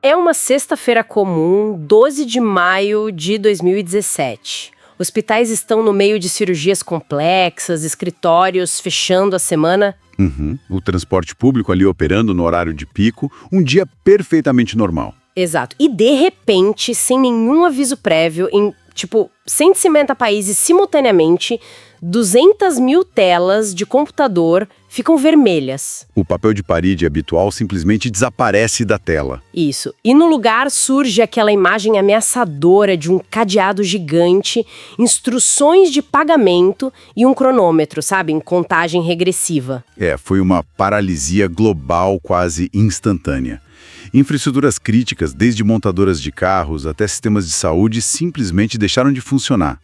É uma sexta-feira comum, 12 de maio de 2017. Hospitais estão no meio de cirurgias complexas, escritórios fechando a semana. O transporte público ali operando no horário de pico, um dia perfeitamente normal. Exato. E de repente, sem nenhum aviso prévio, em 150 países simultaneamente, 200 mil telas de computador ficam vermelhas. O papel de parede habitual simplesmente desaparece da tela. Isso. E no lugar surge aquela imagem ameaçadora de um cadeado gigante, instruções de pagamento e um cronômetro, sabe, em contagem regressiva. Foi uma paralisia global quase instantânea. Infraestruturas críticas, desde montadoras de carros até sistemas de saúde, simplesmente deixaram de funcionar.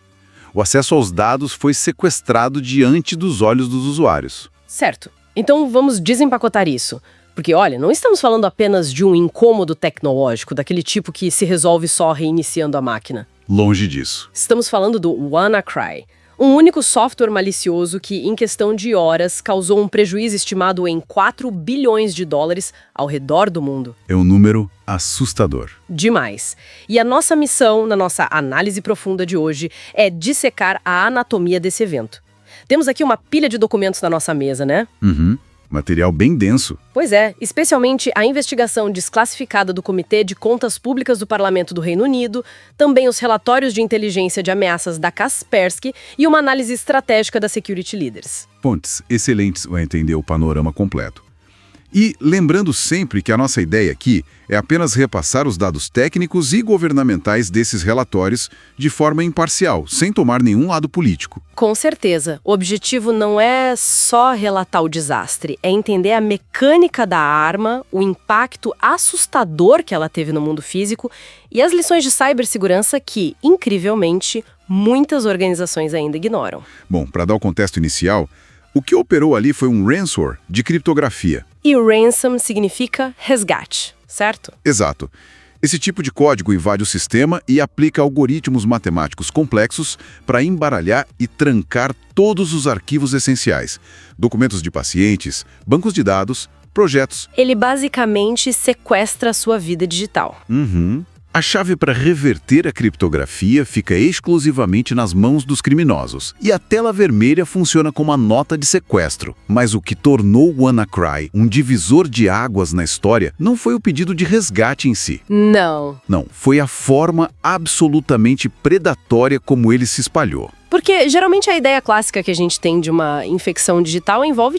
O acesso aos dados foi sequestrado diante dos olhos dos usuários. Certo. Então vamos desempacotar isso. Porque, olha, não estamos falando apenas de um incômodo tecnológico, daquele tipo que se resolve só reiniciando a máquina. Longe disso. Estamos falando do WannaCry, um único software malicioso que, em questão de horas, causou um prejuízo estimado em 4 bilhões de dólares ao redor do mundo. É um número assustador. Demais. E a nossa missão, na nossa análise profunda de hoje, é dissecar a anatomia desse evento. Temos aqui uma pilha de documentos na nossa mesa, né? Material bem denso. Pois é, especialmente a investigação desclassificada do Comitê de Contas Públicas do Parlamento do Reino Unido, também os relatórios de inteligência de ameaças da Kaspersky e uma análise estratégica da Security Leaders. Fontes excelentes para entender o panorama completo. E lembrando sempre que a nossa ideia aqui é apenas repassar os dados técnicos e governamentais desses relatórios de forma imparcial, sem tomar nenhum lado político. Com certeza, o objetivo não é só relatar o desastre, é entender a mecânica da arma, o impacto assustador que ela teve no mundo físico e as lições de cibersegurança que, incrivelmente, muitas organizações ainda ignoram. Bom, para dar o contexto inicial, o que operou ali foi um ransomware de criptografia. E ransom significa resgate, certo? Exato. Esse tipo de código invade o sistema e aplica algoritmos matemáticos complexos para embaralhar e trancar todos os arquivos essenciais. Documentos de pacientes, bancos de dados, projetos. Ele basicamente sequestra a sua vida digital. A chave para reverter a criptografia fica exclusivamente nas mãos dos criminosos. E a tela vermelha funciona como a nota de sequestro. Mas o que tornou o WannaCry um divisor de águas na história não foi o pedido de resgate em si. Não. Não, foi a forma absolutamente predatória como ele se espalhou. Porque geralmente a ideia clássica que a gente tem de uma infecção digital envolve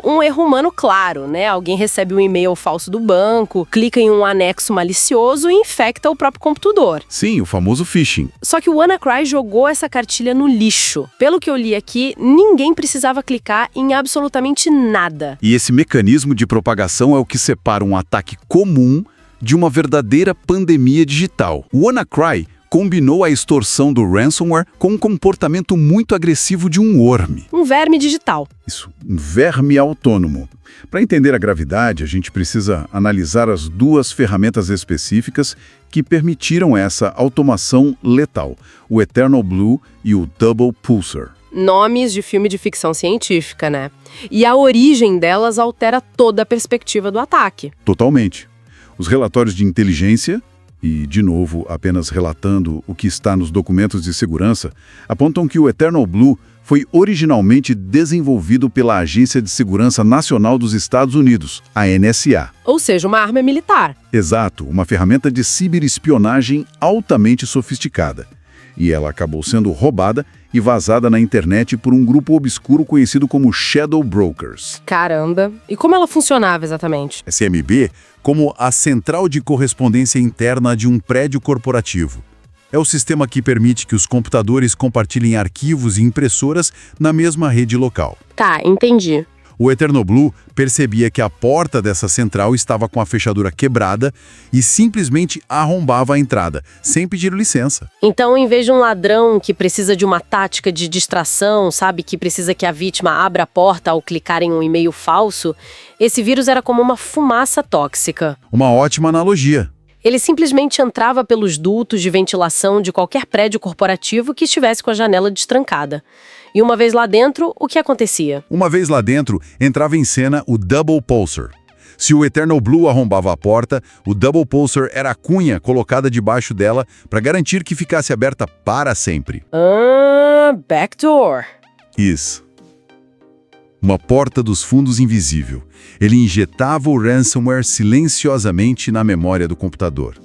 um erro humano claro, né? Alguém recebe um e-mail falso do banco, clica em um anexo malicioso e infecta o próprio computador. Sim, o famoso phishing. Só que o WannaCry jogou essa cartilha no lixo. Pelo que eu li aqui, ninguém precisava clicar em absolutamente nada. E esse mecanismo de propagação é o que separa um ataque comum de uma verdadeira pandemia digital. O WannaCry combinou a extorsão do ransomware com um comportamento muito agressivo de um worm. Um verme digital. Isso, um verme autônomo. Para entender a gravidade, a gente precisa analisar as duas ferramentas específicas que permitiram essa automação letal, o Eternal Blue e o Double Pulsar. Nomes de filme de ficção científica, né? E a origem delas altera toda a perspectiva do ataque. Totalmente. Os relatórios de inteligência, e, de novo, apenas relatando o que está nos documentos de segurança, apontam que o Eternal Blue foi originalmente desenvolvido pela Agência de Segurança Nacional dos Estados Unidos, a NSA. Ou seja, uma arma militar. Exato, uma ferramenta de ciberespionagem altamente sofisticada. E ela acabou sendo roubada e vazada na internet por um grupo obscuro conhecido como Shadow Brokers. Caramba! E como ela funcionava exatamente? SMB como a central de correspondência interna de um prédio corporativo. É o sistema que permite que os computadores compartilhem arquivos e impressoras na mesma rede local. Tá, entendi. O Eternal Blue percebia que a porta dessa central estava com a fechadura quebrada e simplesmente arrombava a entrada, sem pedir licença. Então, em vez de um ladrão que precisa de uma tática de distração, sabe, que precisa que a vítima abra a porta ao clicar em um e-mail falso, esse vírus era como uma fumaça tóxica. Uma ótima analogia. Ele simplesmente entrava pelos dutos de ventilação de qualquer prédio corporativo que estivesse com a janela destrancada. E uma vez lá dentro, o que acontecia? Uma vez lá dentro, entrava em cena o Double Pulsar. Se o Eternal Blue arrombava a porta, o Double Pulsar era a cunha colocada debaixo dela para garantir que ficasse aberta para sempre. Backdoor. Isso. Uma porta dos fundos invisível. Ele injetava o ransomware silenciosamente na memória do computador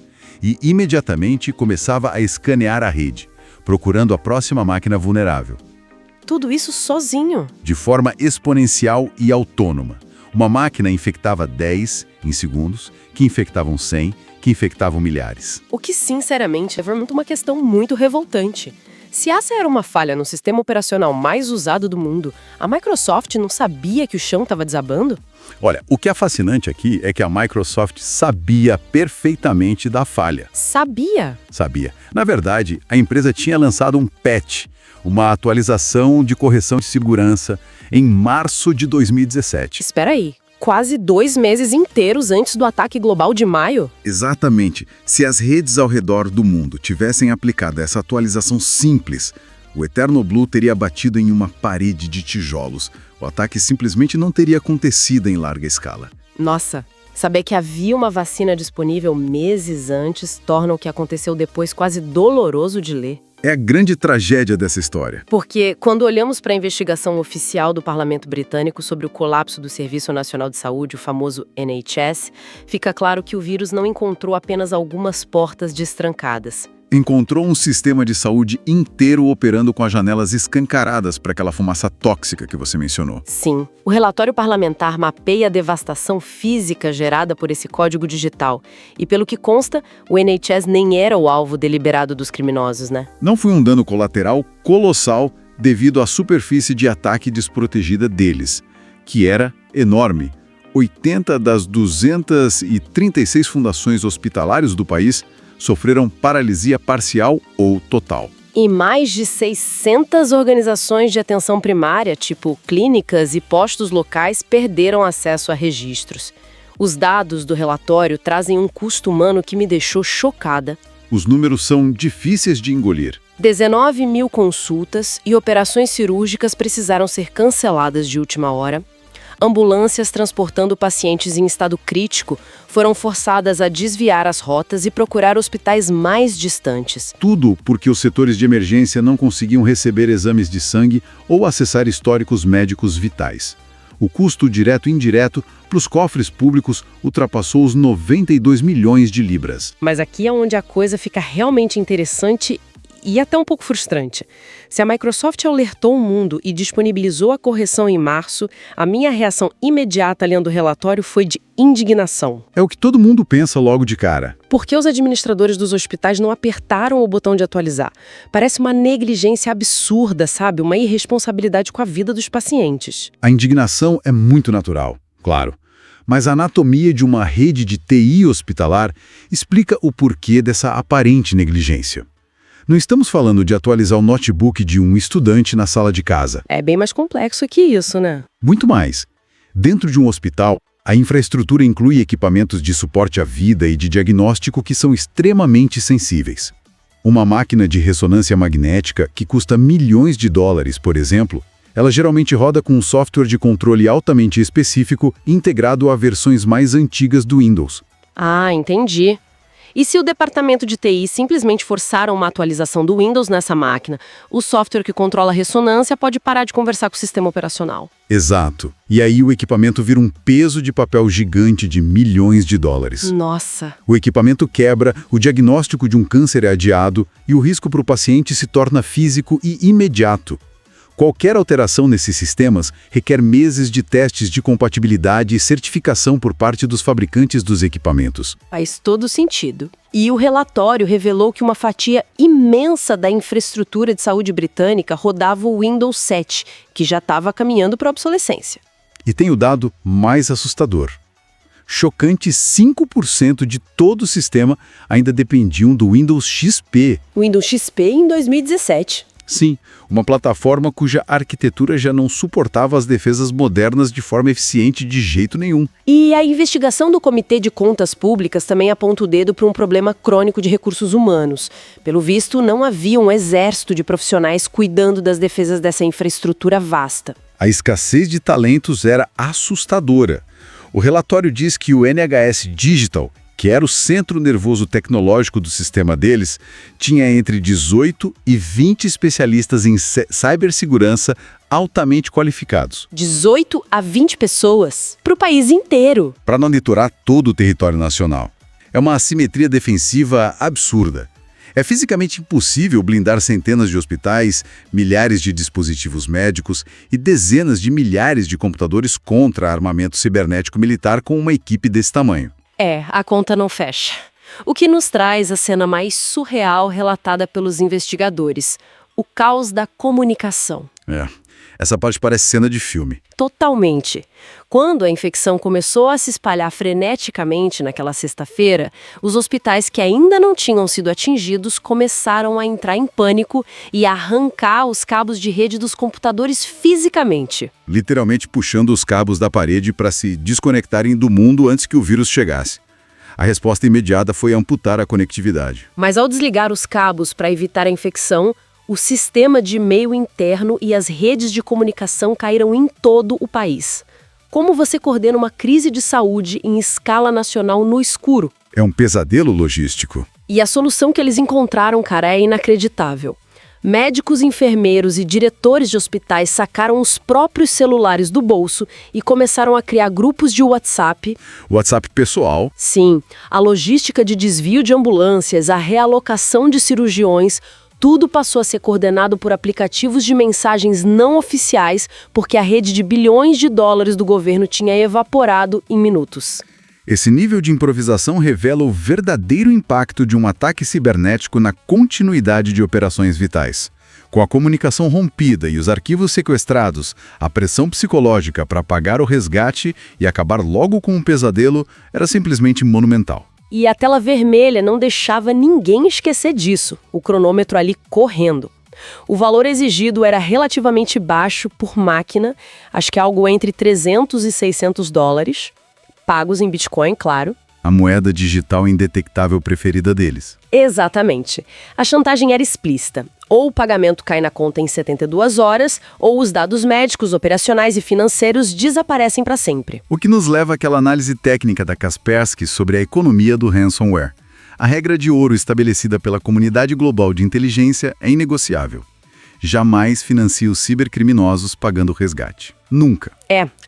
e imediatamente começava a escanear a rede, procurando a próxima máquina vulnerável. Tudo isso sozinho. De forma exponencial e autônoma. Uma máquina infectava 10 em segundos, que infectavam 100, que infectavam milhares. O que, sinceramente, é uma questão muito revoltante. Se essa era uma falha no sistema operacional mais usado do mundo, a Microsoft não sabia que o chão estava desabando? Olha, o que é fascinante aqui é que a Microsoft sabia perfeitamente da falha. Sabia? Sabia. Na verdade, a empresa tinha lançado um patch, uma atualização de correção de segurança, em março de 2017. Espera aí, quase 2 meses inteiros antes do ataque global de maio? Exatamente. Se as redes ao redor do mundo tivessem aplicado essa atualização simples, o Eternal Blue teria batido em uma parede de tijolos. O ataque simplesmente não teria acontecido em larga escala. Nossa, saber que havia uma vacina disponível meses antes torna o que aconteceu depois quase doloroso de ler. É a grande tragédia dessa história. Porque, quando olhamos para a investigação oficial do Parlamento Britânico sobre o colapso do Serviço Nacional de Saúde, o famoso NHS, fica claro que o vírus não encontrou apenas algumas portas destrancadas. Encontrou um sistema de saúde inteiro operando com as janelas escancaradas para aquela fumaça tóxica que você mencionou. Sim, o relatório parlamentar mapeia a devastação física gerada por esse código digital. E pelo que consta, o NHS nem era o alvo deliberado dos criminosos, né? Não foi um dano colateral colossal devido à superfície de ataque desprotegida deles, que era enorme. 80 das 236 fundações hospitalares do país sofreram paralisia parcial ou total. E mais de 600 organizações de atenção primária, tipo clínicas e postos locais, perderam acesso a registros. Os dados do relatório trazem um custo humano que me deixou chocada. Os números são difíceis de engolir. 19 mil consultas e operações cirúrgicas precisaram ser canceladas de última hora. Ambulâncias transportando pacientes em estado crítico foram forçadas a desviar as rotas e procurar hospitais mais distantes. Tudo porque os setores de emergência não conseguiam receber exames de sangue ou acessar históricos médicos vitais. O custo direto e indireto para os cofres públicos ultrapassou os 92 milhões de libras. Mas aqui é onde a coisa fica realmente interessante e até um pouco frustrante. Se a Microsoft alertou o mundo e disponibilizou a correção em março, a minha reação imediata lendo o relatório foi de indignação. É o que todo mundo pensa logo de cara. Por que os administradores dos hospitais não apertaram o botão de atualizar? Parece uma negligência absurda, sabe? Uma irresponsabilidade com a vida dos pacientes. A indignação é muito natural, claro. Mas a anatomia de uma rede de TI hospitalar explica o porquê dessa aparente negligência. Não estamos falando de atualizar o notebook de um estudante na sala de casa. É bem mais complexo que isso, né? Muito mais. Dentro de um hospital, a infraestrutura inclui equipamentos de suporte à vida e de diagnóstico que são extremamente sensíveis. Uma máquina de ressonância magnética que custa milhões de dólares, por exemplo, ela geralmente roda com um software de controle altamente específico integrado a versões mais antigas do Windows. Ah, entendi. E se o departamento de TI simplesmente forçar uma atualização do Windows nessa máquina, o software que controla a ressonância pode parar de conversar com o sistema operacional. Exato. E aí o equipamento vira um peso de papel gigante de milhões de dólares. Nossa! O equipamento quebra, o diagnóstico de um câncer é adiado e o risco para o paciente se torna físico e imediato. Qualquer alteração nesses sistemas requer meses de testes de compatibilidade e certificação por parte dos fabricantes dos equipamentos. Faz todo sentido. E o relatório revelou que uma fatia imensa da infraestrutura de saúde britânica rodava o Windows 7, que já estava caminhando para a obsolescência. E tem o dado mais assustador. Chocante 5% de todo o sistema ainda dependiam do Windows XP. Windows XP em 2017. Sim, uma plataforma cuja arquitetura já não suportava as defesas modernas de forma eficiente de jeito nenhum. E a investigação do Comitê de Contas Públicas também aponta o dedo para um problema crônico de recursos humanos. Pelo visto, não havia um exército de profissionais cuidando das defesas dessa infraestrutura vasta. A escassez de talentos era assustadora. O relatório diz que o NHS Digital, que era o centro nervoso tecnológico do sistema deles, tinha entre 18 e 20 especialistas em cibersegurança altamente qualificados. 18 a 20 pessoas para o país inteiro. Para monitorar todo o território nacional. É uma assimetria defensiva absurda. É fisicamente impossível blindar centenas de hospitais, milhares de dispositivos médicos e dezenas de milhares de computadores contra armamento cibernético militar com uma equipe desse tamanho. A conta não fecha. O que nos traz a cena mais surreal relatada pelos investigadores: o caos da comunicação. Essa parte parece cena de filme. Totalmente. Quando a infecção começou a se espalhar freneticamente naquela sexta-feira, os hospitais que ainda não tinham sido atingidos começaram a entrar em pânico e a arrancar os cabos de rede dos computadores fisicamente. Literalmente puxando os cabos da parede para se desconectarem do mundo antes que o vírus chegasse. A resposta imediata foi amputar a conectividade. Mas ao desligar os cabos para evitar a infecção, o sistema de e-mail interno e as redes de comunicação caíram em todo o país. Como você coordena uma crise de saúde em escala nacional no escuro? É um pesadelo logístico. E a solução que eles encontraram, cara, é inacreditável. Médicos, enfermeiros e diretores de hospitais sacaram os próprios celulares do bolso e começaram a criar grupos de WhatsApp. WhatsApp pessoal. Sim, a logística de desvio de ambulâncias, a realocação de cirurgiões, tudo passou a ser coordenado por aplicativos de mensagens não oficiais, porque a rede de bilhões de dólares do governo tinha evaporado em minutos. Esse nível de improvisação revela o verdadeiro impacto de um ataque cibernético na continuidade de operações vitais. Com a comunicação rompida e os arquivos sequestrados, a pressão psicológica para pagar o resgate e acabar logo com um pesadelo era simplesmente monumental. E a tela vermelha não deixava ninguém esquecer disso, o cronômetro ali correndo. O valor exigido era relativamente baixo por máquina, acho que algo entre 300 e 600 dólares, pagos em Bitcoin, claro. A moeda digital indetectável preferida deles. Exatamente. A chantagem era explícita. Ou o pagamento cai na conta em 72 horas, ou os dados médicos, operacionais e financeiros desaparecem para sempre. O que nos leva àquela análise técnica da Kaspersky sobre a economia do ransomware. A regra de ouro estabelecida pela comunidade global de inteligência é inegociável. Jamais financie os cibercriminosos pagando o resgate. Nunca.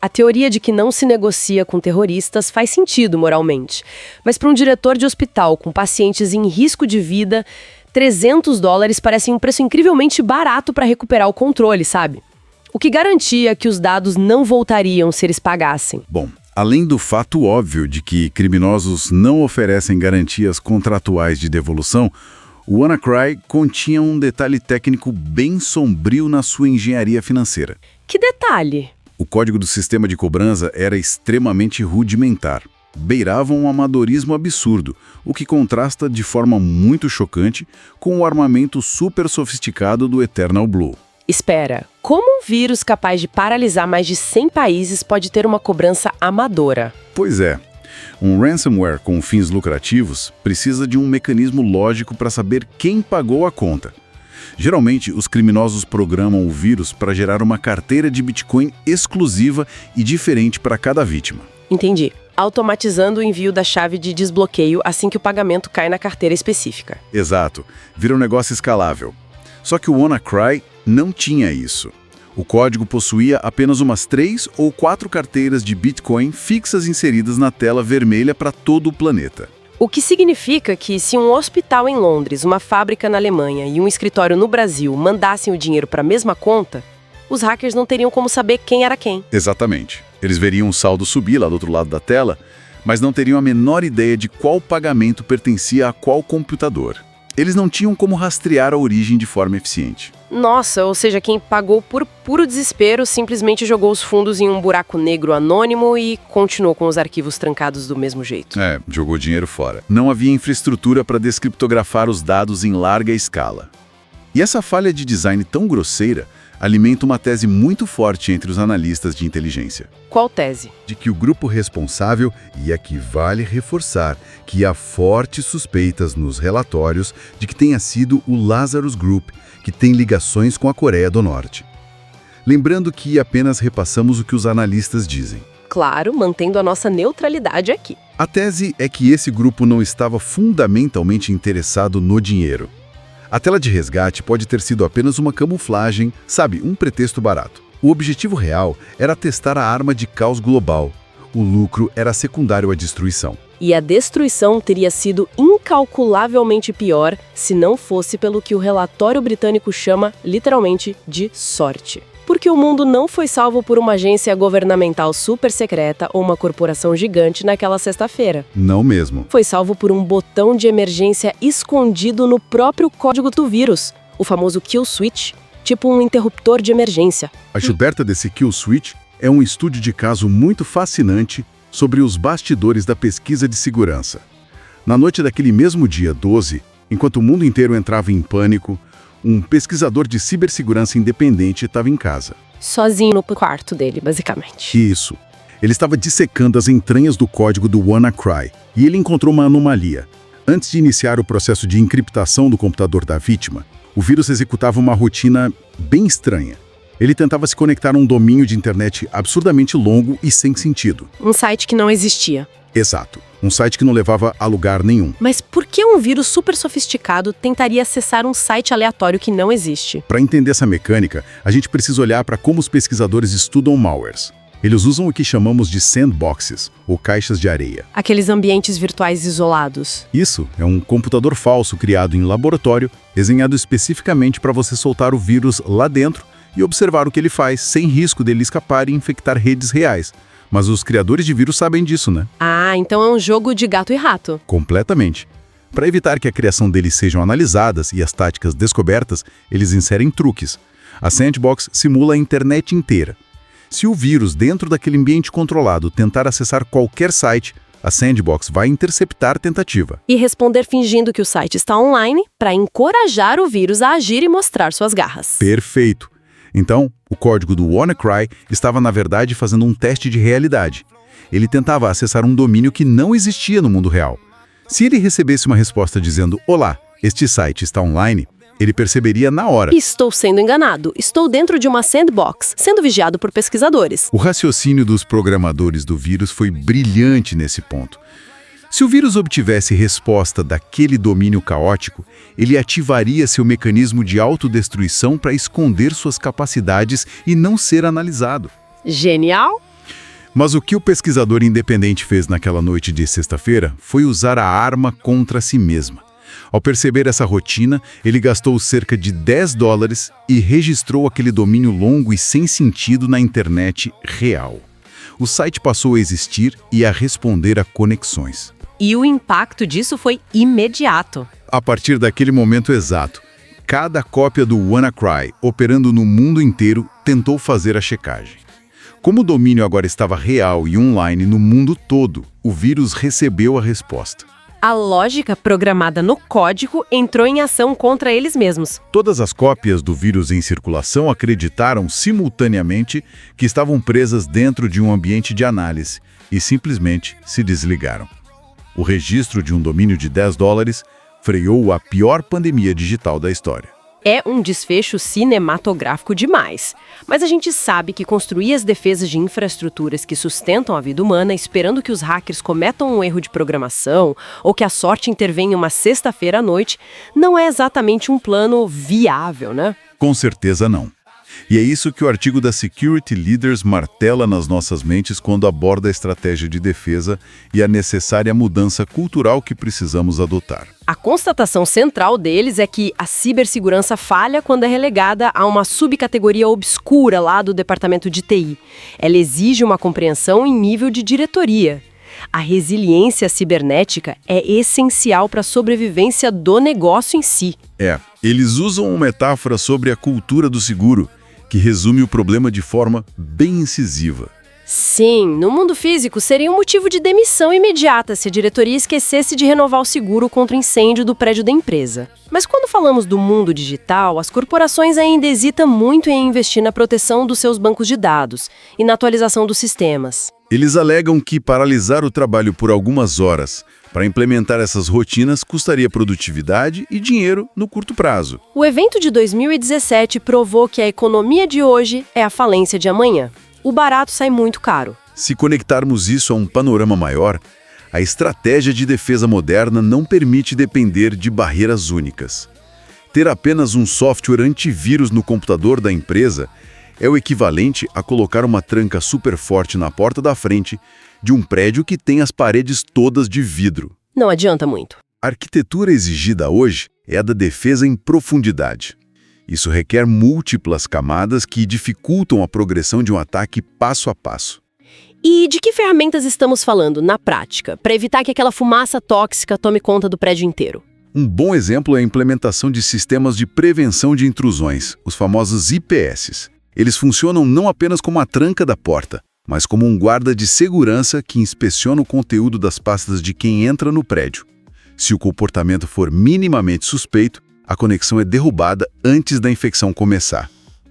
A teoria de que não se negocia com terroristas faz sentido moralmente. Mas para um diretor de hospital com pacientes em risco de vida, 300 dólares parece um preço incrivelmente barato para recuperar o controle, sabe? O que garantia que os dados não voltariam se eles pagassem? Bom, além do fato óbvio de que criminosos não oferecem garantias contratuais de devolução, o WannaCry continha um detalhe técnico bem sombrio na sua engenharia financeira. Que detalhe? O código do sistema de cobrança era extremamente rudimentar. Beirava um amadorismo absurdo, o que contrasta de forma muito chocante com o armamento super sofisticado do Eternal Blue. Espera, como um vírus capaz de paralisar mais de 100 países pode ter uma cobrança amadora? Pois é. Um ransomware com fins lucrativos precisa de um mecanismo lógico para saber quem pagou a conta. Geralmente, os criminosos programam o vírus para gerar uma carteira de Bitcoin exclusiva e diferente para cada vítima. Entendi. Automatizando o envio da chave de desbloqueio assim que o pagamento cai na carteira específica. Exato. Vira um negócio escalável. Só que o WannaCry não tinha isso. O código possuía apenas umas 3 ou 4 carteiras de Bitcoin fixas inseridas na tela vermelha para todo o planeta. O que significa que se um hospital em Londres, uma fábrica na Alemanha e um escritório no Brasil mandassem o dinheiro para a mesma conta, os hackers não teriam como saber quem era quem. Exatamente. Eles veriam o saldo subir lá do outro lado da tela, mas não teriam a menor ideia de qual pagamento pertencia a qual computador. Eles não tinham como rastrear a origem de forma eficiente. Nossa, ou seja, quem pagou por puro desespero simplesmente jogou os fundos em um buraco negro anônimo e continuou com os arquivos trancados do mesmo jeito. Jogou dinheiro fora. Não havia infraestrutura para descriptografar os dados em larga escala. E essa falha de design tão grosseira alimenta uma tese muito forte entre os analistas de inteligência. Qual tese? De que o grupo responsável, e aqui vale reforçar que há fortes suspeitas nos relatórios de que tenha sido o Lazarus Group, que tem ligações com a Coreia do Norte. Lembrando que apenas repassamos o que os analistas dizem. Claro, mantendo a nossa neutralidade aqui. A tese é que esse grupo não estava fundamentalmente interessado no dinheiro. A tela de resgate pode ter sido apenas uma camuflagem, sabe, um pretexto barato. O objetivo real era testar a arma de caos global. O lucro era secundário à destruição. E a destruição teria sido incalculavelmente pior se não fosse pelo que o relatório britânico chama, literalmente, de sorte. Porque o mundo não foi salvo por uma agência governamental super secreta ou uma corporação gigante naquela sexta-feira. Não mesmo. Foi salvo por um botão de emergência escondido no próprio código do vírus, o famoso kill switch, tipo um interruptor de emergência. A descoberta desse kill switch é um estudo de caso muito fascinante sobre os bastidores da pesquisa de segurança. Na noite daquele mesmo dia 12, enquanto o mundo inteiro entrava em pânico, um pesquisador de cibersegurança independente estava em casa. Sozinho no quarto dele, basicamente. Isso. Ele estava dissecando as entranhas do código do WannaCry e ele encontrou uma anomalia. Antes de iniciar o processo de encriptação do computador da vítima, o vírus executava uma rotina bem estranha. Ele tentava se conectar a um domínio de internet absurdamente longo e sem sentido. Um site que não existia. Exato. Um site que não levava a lugar nenhum. Mas por que um vírus super sofisticado tentaria acessar um site aleatório que não existe? Para entender essa mecânica, a gente precisa olhar para como os pesquisadores estudam malwares. Eles usam o que chamamos de sandboxes, ou caixas de areia. Aqueles ambientes virtuais isolados. Isso é um computador falso criado em laboratório, desenhado especificamente para você soltar o vírus lá dentro e observar o que ele faz, sem risco dele escapar e infectar redes reais. Mas os criadores de vírus sabem disso, né? Ah, então é um jogo de gato e rato. Completamente. Para evitar que a criação deles sejam analisadas e as táticas descobertas, eles inserem truques. A sandbox simula a internet inteira. Se o vírus dentro daquele ambiente controlado tentar acessar qualquer site, a sandbox vai interceptar a tentativa. E responder fingindo que o site está online para encorajar o vírus a agir e mostrar suas garras. Perfeito. Então, o código do WannaCry estava, na verdade, fazendo um teste de realidade. Ele tentava acessar um domínio que não existia no mundo real. Se ele recebesse uma resposta dizendo, olá, este site está online, ele perceberia na hora. Estou sendo enganado. Estou dentro de uma sandbox, sendo vigiado por pesquisadores. O raciocínio dos programadores do vírus foi brilhante nesse ponto. Se o vírus obtivesse resposta daquele domínio caótico, ele ativaria seu mecanismo de autodestruição para esconder suas capacidades e não ser analisado. Genial! Mas o que o pesquisador independente fez naquela noite de sexta-feira foi usar a arma contra si mesma. Ao perceber essa rotina, ele gastou cerca de $10 e registrou aquele domínio longo e sem sentido na internet real. O site passou a existir e a responder a conexões. E o impacto disso foi imediato. A partir daquele momento exato, cada cópia do WannaCry, operando no mundo inteiro, tentou fazer a checagem. Como o domínio agora estava real e online no mundo todo, o vírus recebeu a resposta. A lógica programada no código entrou em ação contra eles mesmos. Todas as cópias do vírus em circulação acreditaram simultaneamente que estavam presas dentro de um ambiente de análise e simplesmente se desligaram. O registro de um domínio de $10 freou a pior pandemia digital da história. É um desfecho cinematográfico demais. Mas a gente sabe que construir as defesas de infraestruturas que sustentam a vida humana esperando que os hackers cometam um erro de programação ou que a sorte intervenha uma sexta-feira à noite não é exatamente um plano viável, né? Com certeza não. E é isso que o artigo da Security Leaders martela nas nossas mentes quando aborda a estratégia de defesa e a necessária mudança cultural que precisamos adotar. A constatação central deles é que a cibersegurança falha quando é relegada a uma subcategoria obscura lá do departamento de TI. Ela exige uma compreensão em nível de diretoria. A resiliência cibernética é essencial para a sobrevivência do negócio em si. Eles usam uma metáfora sobre a cultura do seguro, que resume o problema de forma bem incisiva. Sim, no mundo físico seria um motivo de demissão imediata se a diretoria esquecesse de renovar o seguro contra incêndio do prédio da empresa. Mas quando falamos do mundo digital, as corporações ainda hesitam muito em investir na proteção dos seus bancos de dados e na atualização dos sistemas. Eles alegam que paralisar o trabalho por algumas horas para implementar essas rotinas custaria produtividade e dinheiro no curto prazo. O evento de 2017 provou que a economia de hoje é a falência de amanhã. O barato sai muito caro. Se conectarmos isso a um panorama maior, a estratégia de defesa moderna não permite depender de barreiras únicas. Ter apenas um software antivírus no computador da empresa é o equivalente a colocar uma tranca super forte na porta da frente de um prédio que tem as paredes todas de vidro. Não adianta muito. A arquitetura exigida hoje é a da defesa em profundidade. Isso requer múltiplas camadas que dificultam a progressão de um ataque passo a passo. E de que ferramentas estamos falando, na prática, para evitar que aquela fumaça tóxica tome conta do prédio inteiro? Um bom exemplo é a implementação de sistemas de prevenção de intrusões, os famosos IPS. Eles funcionam não apenas como a tranca da porta, mas como um guarda de segurança que inspeciona o conteúdo das pastas de quem entra no prédio. Se o comportamento for minimamente suspeito, a conexão é derrubada antes da infecção começar.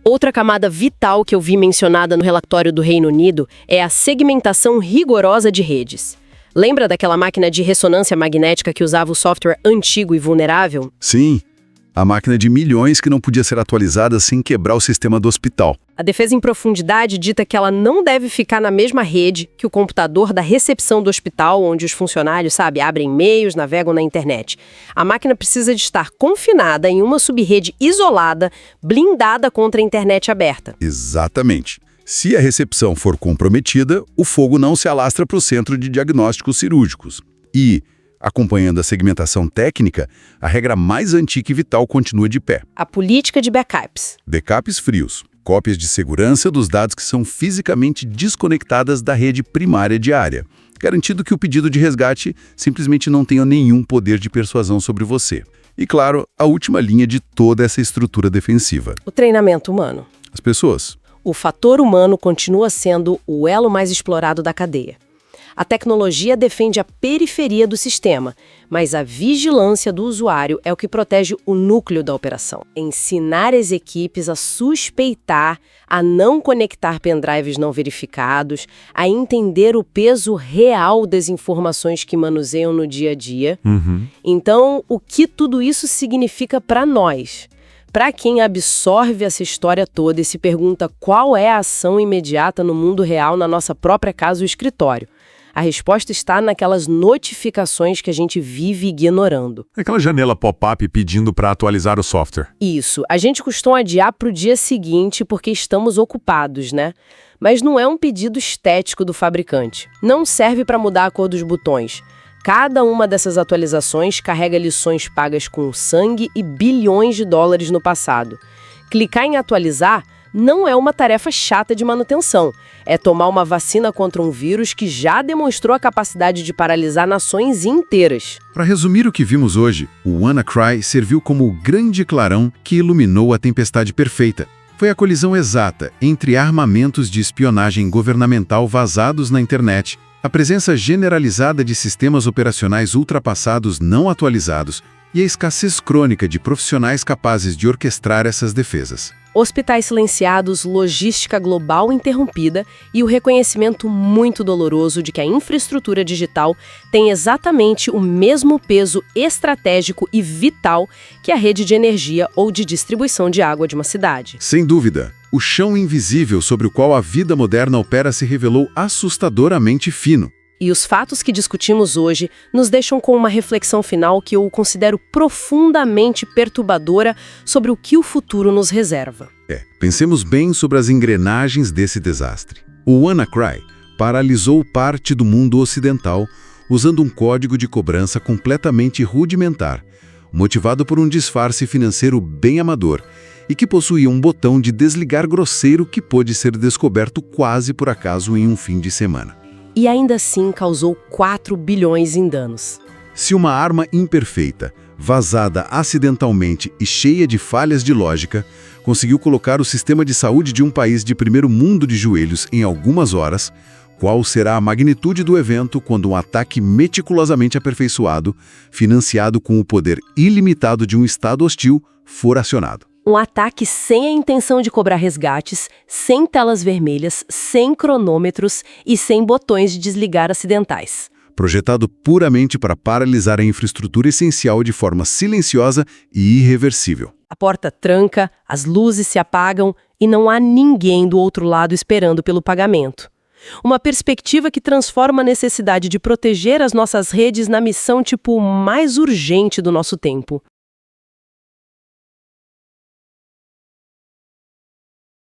Outra camada vital que eu vi mencionada no relatório do Reino Unido é a segmentação rigorosa de redes. Lembra daquela máquina de ressonância magnética que usava o software antigo e vulnerável? Sim, a máquina de milhões que não podia ser atualizada sem quebrar o sistema do hospital. A defesa em profundidade dita que ela não deve ficar na mesma rede que o computador da recepção do hospital, onde os funcionários, abrem e-mails, navegam na internet. A máquina precisa de estar confinada em uma subrede isolada, blindada contra a internet aberta. Exatamente. Se a recepção for comprometida, o fogo não se alastra para o centro de diagnósticos cirúrgicos. E, acompanhando a segmentação técnica, a regra mais antiga e vital continua de pé. A política de backups. Backups frios. Cópias de segurança dos dados que são fisicamente desconectadas da rede primária diária, garantindo que o pedido de resgate simplesmente não tenha nenhum poder de persuasão sobre você. E, claro, a última linha de toda essa estrutura defensiva. O treinamento humano. As pessoas. O fator humano continua sendo o elo mais explorado da cadeia. A tecnologia defende a periferia do sistema, mas a vigilância do usuário é o que protege o núcleo da operação. Ensinar as equipes a suspeitar, a não conectar pendrives não verificados, a entender o peso real das informações que manuseiam no dia a dia. Então, o que tudo isso significa para nós? Para quem absorve essa história toda e se pergunta qual é a ação imediata no mundo real na nossa própria casa ou escritório? A resposta está naquelas notificações que a gente vive ignorando. Aquela janela pop-up pedindo para atualizar o software. Isso. A gente costuma adiar para o dia seguinte porque estamos ocupados, né? Mas não é um pedido estético do fabricante. Não serve para mudar a cor dos botões. Cada uma dessas atualizações carrega lições pagas com sangue e bilhões de dólares no passado. Clicar em atualizar não é uma tarefa chata de manutenção. É tomar uma vacina contra um vírus que já demonstrou a capacidade de paralisar nações inteiras. Para resumir o que vimos hoje, o WannaCry serviu como o grande clarão que iluminou a tempestade perfeita. Foi a colisão exata entre armamentos de espionagem governamental vazados na internet, a presença generalizada de sistemas operacionais ultrapassados não atualizados e a escassez crônica de profissionais capazes de orquestrar essas defesas. Hospitais silenciados, logística global interrompida e o reconhecimento muito doloroso de que a infraestrutura digital tem exatamente o mesmo peso estratégico e vital que a rede de energia ou de distribuição de água de uma cidade. Sem dúvida, o chão invisível sobre o qual a vida moderna opera se revelou assustadoramente fino. E os fatos que discutimos hoje nos deixam com uma reflexão final que eu considero profundamente perturbadora sobre o que o futuro nos reserva. Pensemos bem sobre as engrenagens desse desastre. O WannaCry paralisou parte do mundo ocidental usando um código de cobrança completamente rudimentar, motivado por um disfarce financeiro bem amador e que possuía um botão de desligar grosseiro que pôde ser descoberto quase por acaso em um fim de semana. E ainda assim causou 4 bilhões em danos. Se uma arma imperfeita, vazada acidentalmente e cheia de falhas de lógica, conseguiu colocar o sistema de saúde de um país de primeiro mundo de joelhos em algumas horas, qual será a magnitude do evento quando um ataque meticulosamente aperfeiçoado, financiado com o poder ilimitado de um Estado hostil, for acionado? Um ataque sem a intenção de cobrar resgates, sem telas vermelhas, sem cronômetros e sem botões de desligar acidentais. Projetado puramente para paralisar a infraestrutura essencial de forma silenciosa e irreversível. A porta tranca, as luzes se apagam e não há ninguém do outro lado esperando pelo pagamento. Uma perspectiva que transforma a necessidade de proteger as nossas redes na missão, tipo, mais urgente do nosso tempo.